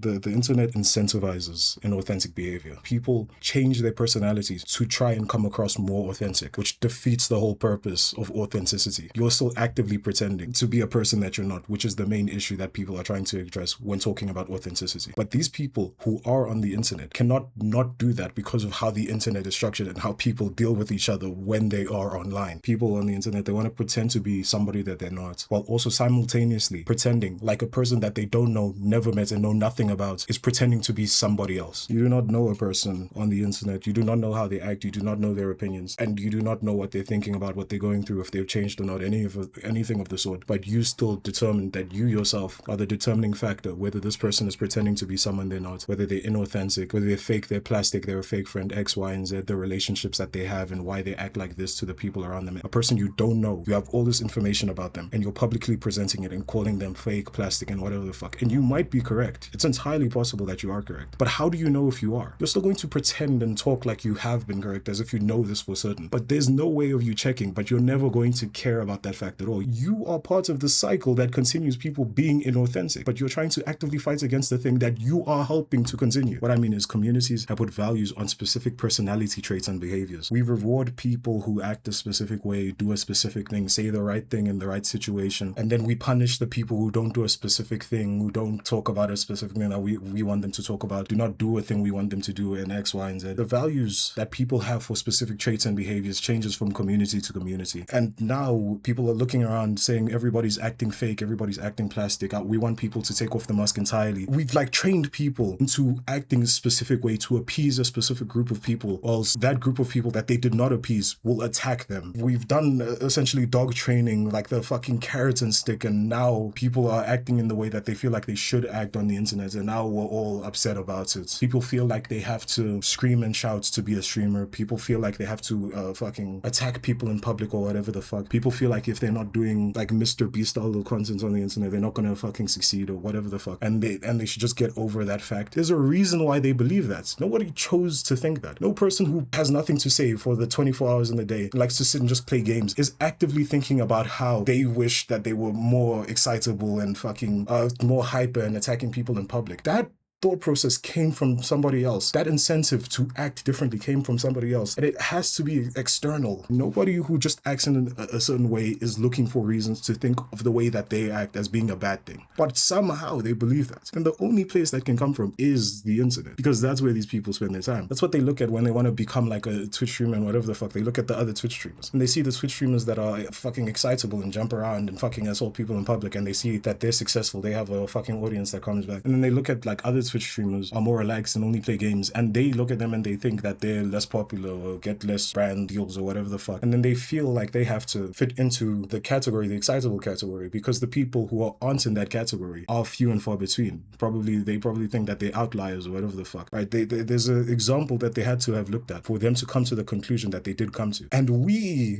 the internet incentivizes inauthentic behavior. People change their personalities to try and come across more authentic, which defeats the whole purpose of authenticity. You're still actively pretending to be a person that you're not, which is the main issue that people are trying to address when talking about authenticity. But these people who are on the internet cannot not do that because of how the internet is structured and how people deal with each other when they are online. People on the internet, they want to pretend to be somebody that they're not, while also simultaneously pretending like a person that they don't know, never met, and know nothing about is pretending to be somebody else. You do not know a person on the internet. You do not know how they act. You do not know their opinions, and you do not know what they're thinking about, what they're going through, if they've changed or not, anything of the sort. But you still determine that you yourself are the determining factor whether this person is pretending to be someone they're not, whether they're inauthentic, whether they're fake, they're plastic, they're a fake friend, X, Y, and Z, the relationships that they have and why they act like this to the people around them. A person you don't know, you have all this information about them, and you're publicly presenting it and calling them fake, plastic, and whatever the fuck. And you might be correct. It's entirely possible that you are correct. But how do you know if you are? You're still going to pretend and talk like you have been correct as if you know this for certain. But there's no way of you checking, but you're never going to care about that fact at all. You are part of the cycle that continues people being inauthentic, but you're trying to actively fight against the thing that you are helping to continue. What I mean is communities have put values on specific personality traits and behaviors. We reward people who act a specific way, do a specific thing, say the right thing in the right situation, and then we punish the people who don't do a specific thing, who don't talk about a specific thing that we want them to talk about, do not do a thing we want them to do in X, Y, and Z. The values that people have for specific traits and behaviors changes from community to community. And now people are looking around saying everybody's acting fake, everybody's acting plastic. We want people to take off the mask entirely. We've like trained people into acting a specific way to appease a specific group of people, whilst that group of people that they did not appease will attack them. We've done essentially dog training, like the fucking carrot and stick, and now people are acting in the way that they feel like they should act on the internet, and now we're all upset about it. People feel like they have to scream and shout to be a streamer. People feel like they have to fucking attack people in public or whatever the fuck. People feel like if they're not doing like Mr. Beast style content on the internet, they're not gonna fucking succeed or whatever the fuck. And they should just get over that fact. There's a reason why they believe that. Nobody chose to think that. No person who has nothing to say for the 24 hours in the day, likes to sit and just play games, is actively thinking about how they wish that they were more excitable and fucking more hyper and attacking people in public. That thought process came from somebody else. That incentive to act differently came from somebody else. And it has to be external. Nobody who just acts in a certain way is looking for reasons to think of the way that they act as being a bad thing. But somehow they believe that. And the only place that can come from is the internet. Because that's where these people spend their time. That's what they look at when they want to become like a Twitch streamer and whatever the fuck. They look at the other Twitch streamers. And they see the Twitch streamers that are fucking excitable and jump around and fucking assault people in public. And they see that they're successful. They have a fucking audience that comes back. And then they look at like other Twitch streamers are more relaxed and only play games, and they look at them and they think that they're less popular or get less brand deals or whatever the fuck, and then they feel like they have to fit into the category, the excitable category, because the people who aren't in that category are few and far between. They probably think that they're outliers or whatever the fuck, right? There's an example that they had to have looked at for them to come to the conclusion that they did come to, and we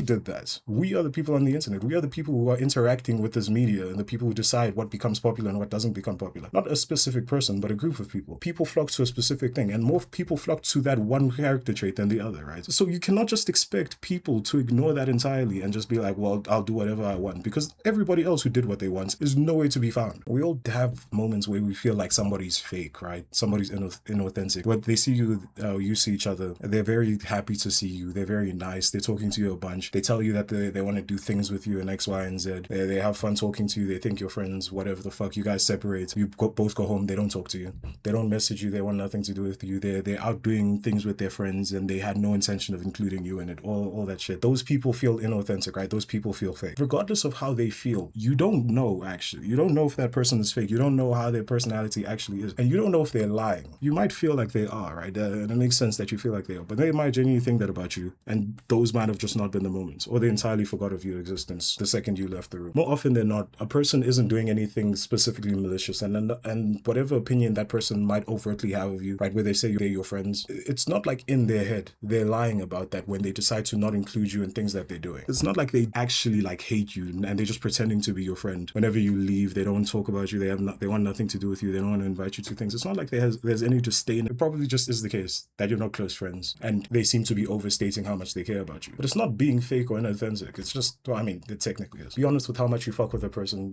did that. We are the people on the internet. We are the people who are interacting with this media and the people who decide what becomes popular and what doesn't become popular. Not a specific person, but a group of people. People flock to a specific thing, and more people flock to that one character trait than the other, right? So you cannot just expect people to ignore that entirely and just be like, well, I'll do whatever I want, because everybody else who did what they want is nowhere to be found. We all have moments where we feel like somebody's fake, right? Somebody's inauthentic. When they see you, you see each other, they're very happy to see you. They're very nice. They're talking to you a bunch. They tell you that they want to do things with you and X, Y, and Z. They have fun talking to you. They think you're friends, whatever the fuck. You guys separate. You both go home. They don't talk to you. They don't message you. They want nothing to do with you. They're out doing things with their friends, and they had no intention of including you in it. All that shit. Those people feel inauthentic, right? Those people feel fake. Regardless of how they feel, you don't know, actually. You don't know if that person is fake. You don't know how their personality actually is. And you don't know if they're lying. You might feel like they are, right? And it makes sense that you feel like they are. But they might genuinely think that about you, and those might have just not been the moments. Or they entirely forgot of your existence the second you left the room. More often than not, a person isn't doing anything specifically malicious, and whatever opinion that person might overtly have of you, right, where they say they're your friends, it's not like in their head they're lying about that when they decide to not include you in things that they're doing. It's not like they actually like hate you and they're just pretending to be your friend. Whenever you leave, they don't talk about you. They want nothing to do with you. They don't want to invite you to things. It's not like there's any disdain. It probably just is the case that you're not close friends, and they seem to be overstating how much they care about you. But it's not being fake or inauthentic. It's just, well, I mean, it technically is. Be honest with how much you fuck with a person.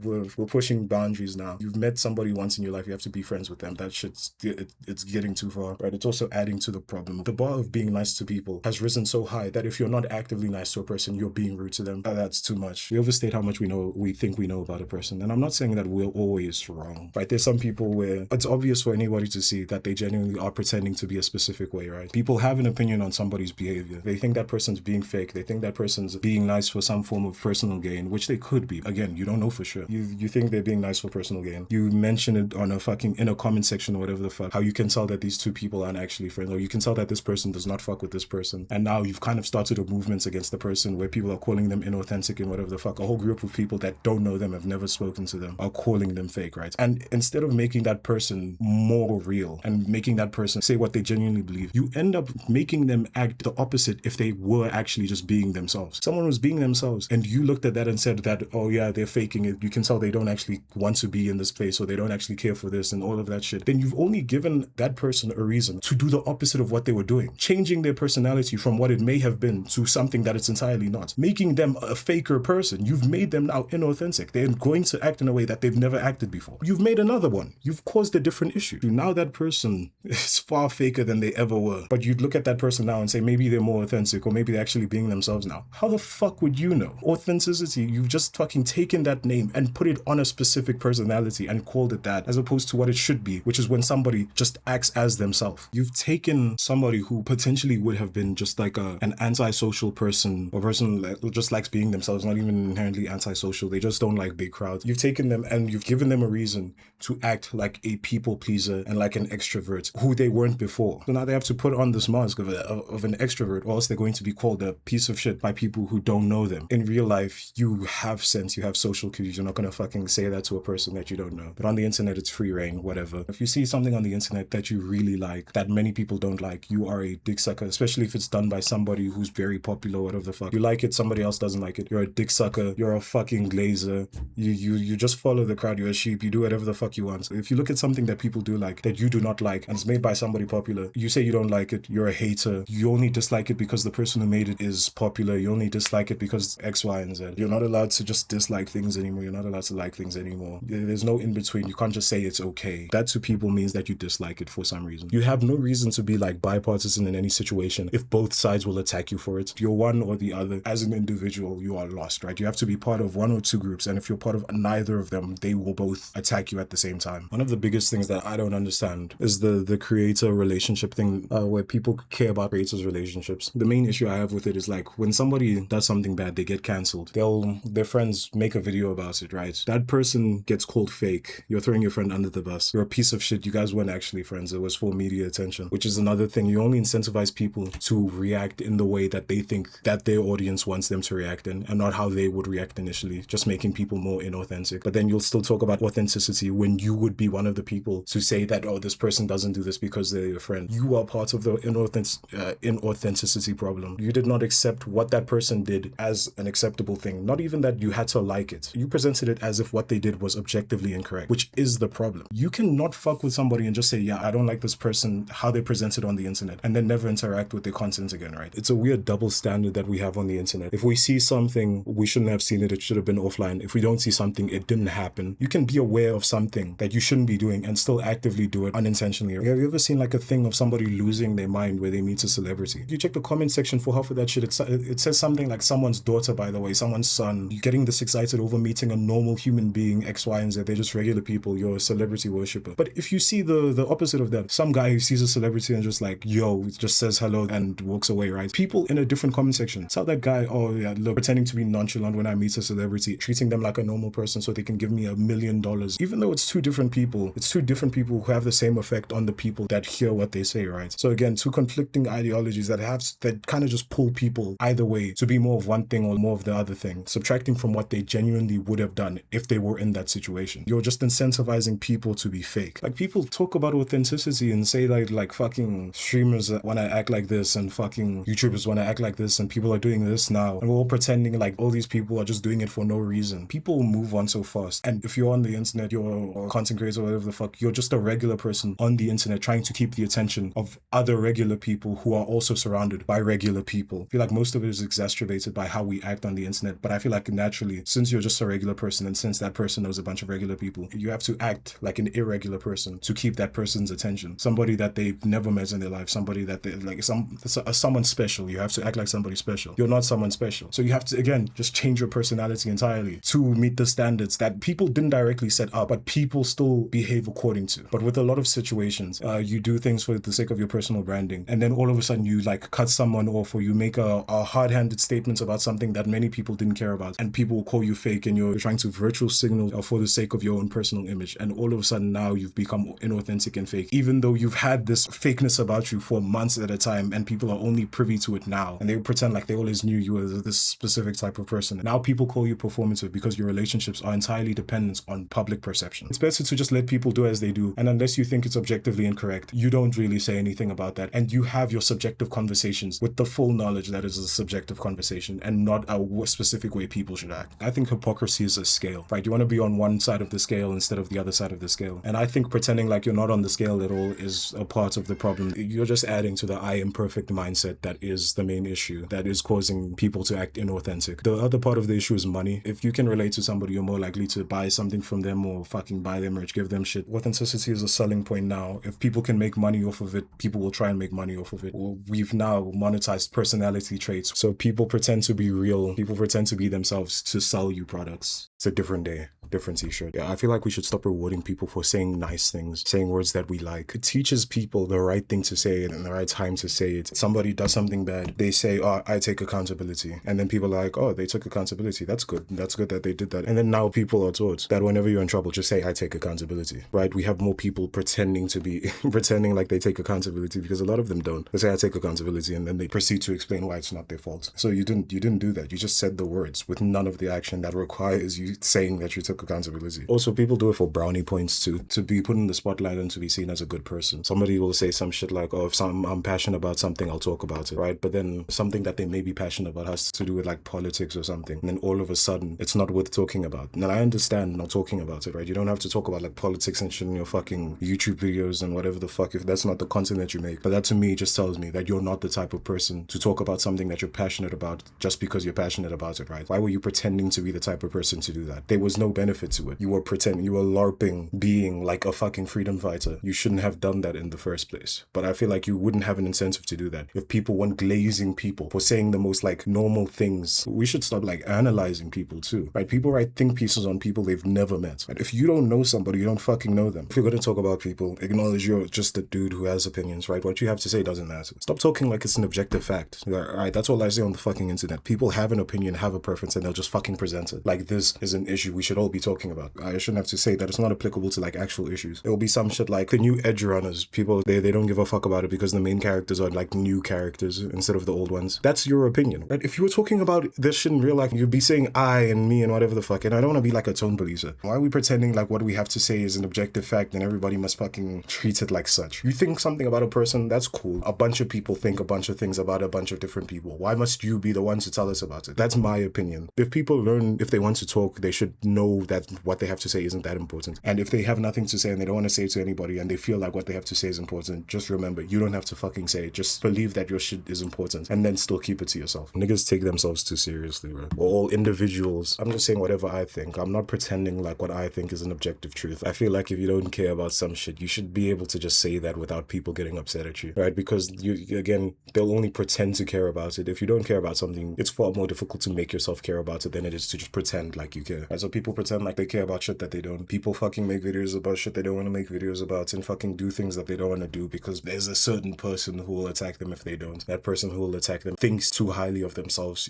We're pushing boundaries now. You've met somebody somebody once in your life, you have to be friends with them. That shit's it's getting too far, right? It's also adding to the problem. The bar of being nice to people has risen so high that if you're not actively nice to a person, you're being rude to them. That's too much. We overstate how much we think we know about a person. And I'm not saying that we're always wrong, right? There's some people where it's obvious for anybody to see that they genuinely are pretending to be a specific way, right? People have an opinion on somebody's behavior. They think that person's being fake. They think that person's being nice for some form of personal gain, which they could be. Again, you don't know for sure. You think they're being nice for personal gain. You mention it on a fucking in a comment section or whatever the fuck, how you can tell that these two people aren't actually friends, or you can tell that this person does not fuck with this person. And now you've kind of started a movement against the person where people are calling them inauthentic and whatever the fuck. A whole group of people that don't know them, have never spoken to them, are calling them fake, right? And instead of making that person more real and making that person say what they genuinely believe, you end up making them act the opposite if they were actually just being themselves. Someone was being themselves and you looked at that and said that, oh yeah, they're faking it. You can tell they don't actually want to be in this place, or they don't actually care for this and all of that shit. Then you've only given that person a reason to do the opposite of what they were doing, changing their personality from what it may have been to something that it's entirely not, making them a faker person. You've made them now inauthentic. They're going to act in a way that they've never acted before. You've made another one. You've caused a different issue. Now that person is far faker than they ever were. But you'd look at that person now and say maybe they're more authentic, or maybe they're actually being themselves now. How the fuck would you know? Authenticity, you've just fucking taken that name and put it on a specific personality and called it that, as opposed to what it should be, which is when somebody just acts as themselves. You've taken somebody who potentially would have been just like an antisocial person, or person that just likes being themselves, not even inherently antisocial, they just don't like big crowds. You've taken them and you've given them a reason to act like a people pleaser and like an extrovert who they weren't before. So now they have to put on this mask of an extrovert, or else they're going to be called a piece of shit by people who don't know them. In real life, you have sense, you have social cues. You're not gonna fucking say that to a person that you don't know. But on the internet, it's free reign, whatever. If you see something on the internet that you really like, that many people don't like, you are a dick sucker, especially if it's done by somebody who's very popular, whatever the fuck. You like it, somebody else doesn't like it. You're a dick sucker. You're a fucking glazer. You just follow the crowd. You're a sheep. You do whatever the fuck you want. If you look at something that people do like, that you do not like, and it's made by somebody popular, you say you don't like it, you're a hater. You only dislike it because the person who made it is popular. You only dislike it because X, Y, and Z. You're not allowed to just dislike things anymore. You're not allowed to like things anymore. There's no in between. You can't just say it's okay. That to people means that you dislike it for some reason. You have no reason to be like bipartisan in any situation if both sides will attack you for it. If you're one or the other, as an individual, you are lost, right? You have to be part of one or two groups, and if you're part of neither of them, they will both attack you at the same time. One of the biggest things that I don't understand is the creator relationship thing, where people care about creators' relationships. The main issue I have with it is like when somebody does something bad, they get cancelled. Their friends make a video about it, right? That person gets called fake. You're throwing your friend under the bus. You're a piece of shit. You guys weren't actually friends. It was for media attention, which is another thing. You only incentivize people to react in the way that they think that their audience wants them to react in, and not how they would react initially, just making people more inauthentic. But then you'll still talk about authenticity when you would be one of the people to say that, oh, this person doesn't do this because they're your friend. You are part of the inauthenticity problem. You did not accept what that person did as an acceptable thing. Not even that you had to like it. You presented it as if what they did was objectively incorrect, which is the problem. You cannot fuck with somebody and just say, yeah, I don't like this person, how they presented on the internet, and then never interact with their content again, right? It's a weird double standard that we have on the internet. If we see something, we shouldn't have seen it. It should have been offline. If we don't see something, it didn't happen. You can be aware of something that you shouldn't be doing and still actively do it unintentionally. Have you ever seen like a thing of somebody losing their mind where they meet a celebrity? You check the comment section for half of that shit. It says something like someone's daughter, by the way, someone's son. You're getting this excited over meeting a normal human being, X, Y, and Z. They're just regular people. You're a celebrity worshiper. But if you see the opposite of that, some guy who sees a celebrity and just like, yo, just says hello and walks away, right? People in a different comment section tell that guy, oh yeah, look, pretending to be nonchalant when I meet a celebrity, treating them like a normal person so they can give me $1 million. Even though it's two different people who have the same effect on the people that hear what they say, right? So again, two conflicting ideologies that kind of just pull people either way to be more of one thing or more of the other thing, subtracting from what they genuinely would have done if they were in that situation. You're just incentivizing people to be fake. Like, people talk about authenticity and say like fucking streamers want to act like this and fucking YouTubers want to act like this and people are doing this now, and we're all pretending like all these people are just doing it for no reason. People move on so fast, and if you're on the internet, you're a content creator or whatever the fuck, you're just a regular person on the internet trying to keep the attention of other regular people who are also surrounded by regular people. I feel like most of it is exacerbated by how we act on the internet, but I feel like naturally, since you're just a regular person and since that person knows a bunch of regular people, You have to act like an irregular person to keep that person's attention. Somebody that they've never met in their life, somebody that they like, someone special. You have to act like somebody special. You're not someone special. So you have to, again, just change your personality entirely to meet the standards that people didn't directly set up, but people still behave according to. But with a lot of situations, you do things for the sake of your personal branding, and then all of a sudden you like cut someone off, or you make a hard-handed statement about something that many people didn't care about, and people will call you fake, and you're trying to virtual signal for the sake of your own personal image, and all of a sudden now you've become inauthentic and fake, even though you've had this fakeness about you for months at a time, and people are only privy to it now, and they pretend like they always knew you were this specific type of person. Now people call you performative because your relationships are entirely dependent on public perception. It's better to just let people do as they do, and unless you think it's objectively incorrect, you don't really say anything about that, and you have your subjective conversations with the full knowledge that is a subjective conversation and not a specific way people should act. I think hypocrisy is a scale, right? You want to be on one side of the scale instead of the other side of the scale, and I think pretending like you're not on the scale at all is a part of the problem. You're just adding to the I am perfect mindset that is the main issue that is causing people to act inauthentic. The other part of the issue is money. If you can relate to somebody, you're more likely to buy something from them or fucking buy their merch, give them shit. Authenticity is a selling point now. If people can make money off of it, people will try and make money off of it. Well, we've now monetized personality traits. So people pretend to be real. People pretend to be themselves to sell you products. It's a different day, different t-shirt. Yeah, I feel like we should stop rewarding people for saying nice things, saying words that we like. It teaches people the right thing to say and the right time to say it. Somebody does something bad, they say, oh, I take accountability. And then people are like, oh, they took accountability. That's good. That's good that they did that. And then now people are taught that whenever you're in trouble, just say, I take accountability, right? We have more people pretending to be, pretending like they take accountability because a lot of them don't. They say, I take accountability, and then they proceed to explain why it's not their fault. So you didn't do that. You just said the words with none of the action that requires you saying that you took accountability. Also, people do it for brownie points too, to be put in the spotlight and to be seen as a good person. Somebody will say some shit like, oh, if I'm passionate about something, I'll talk about it, right? But then something that they may be passionate about has to do with like politics or something, and then all of a sudden it's not worth talking about. Now I understand not talking about it, right? You don't have to talk about like politics and shit in your fucking YouTube videos and whatever the fuck if that's not the content that you make. But that to me just tells me that you're not the type of person to talk about something that you're passionate about just because you're passionate about it, right? Why were you pretending to be the type of person to do that? There was no benefit to it. You were pretending, you were LARPing being like a fucking freedom fighter. You shouldn't have done that in the first place. But I feel like you wouldn't have an incentive to do that if people weren't glazing people for saying the most like normal things. We should stop like analyzing people too, right? People write think pieces on people they've never met. Right? If you don't know somebody, you don't fucking know them. If you're going to talk about people, acknowledge you're just a dude who has opinions, right? What you have to say doesn't matter. Stop talking like it's an objective fact. All right, that's all I say on the fucking internet. People have an opinion, have a preference, and they'll just fucking present it. Like this is an issue we should all be talking about. I shouldn't have to say that it's not applicable to like actual issues. There will be some shit like the new Edge Runners. People, they don't give a fuck about it because the main characters are like new characters instead of the old ones. That's your opinion, right? If you were talking about this shit in real life, you'd be saying I and me and whatever the fuck, and I don't want to be like a tone policer. Why are we pretending like what we have to say is an objective fact and everybody must fucking treat it like such? You think something about a person, that's cool. A bunch of people think a bunch of things about a bunch of different people. Why must you be the one to tell us about it? That's my opinion. If people learn, if they want to talk, they should know that what they have to say isn't that important. And if they have nothing to say and they don't want to say it to anybody and they feel like what they have to say is important, just remember, you don't have to fucking say it. Just believe that your shit is important and then still keep it to yourself. Niggas take themselves too seriously, right? We're all individuals. I'm just saying whatever I think. I'm not pretending like what I think is an objective truth. I feel like if you don't care about some shit, you should be able to just say that without people getting upset at you, right? Because you, again, they'll only pretend to care about it. If you don't care about something, it's far more difficult to make yourself care about it than it is to just pretend like you care. Right? So people pretend like they care about shit that they don't. People fucking make videos about shit they don't want to make videos about and fucking do things that they don't want to do because there's a certain person who will attack them if they don't. That person who will attack them thinks too highly of themselves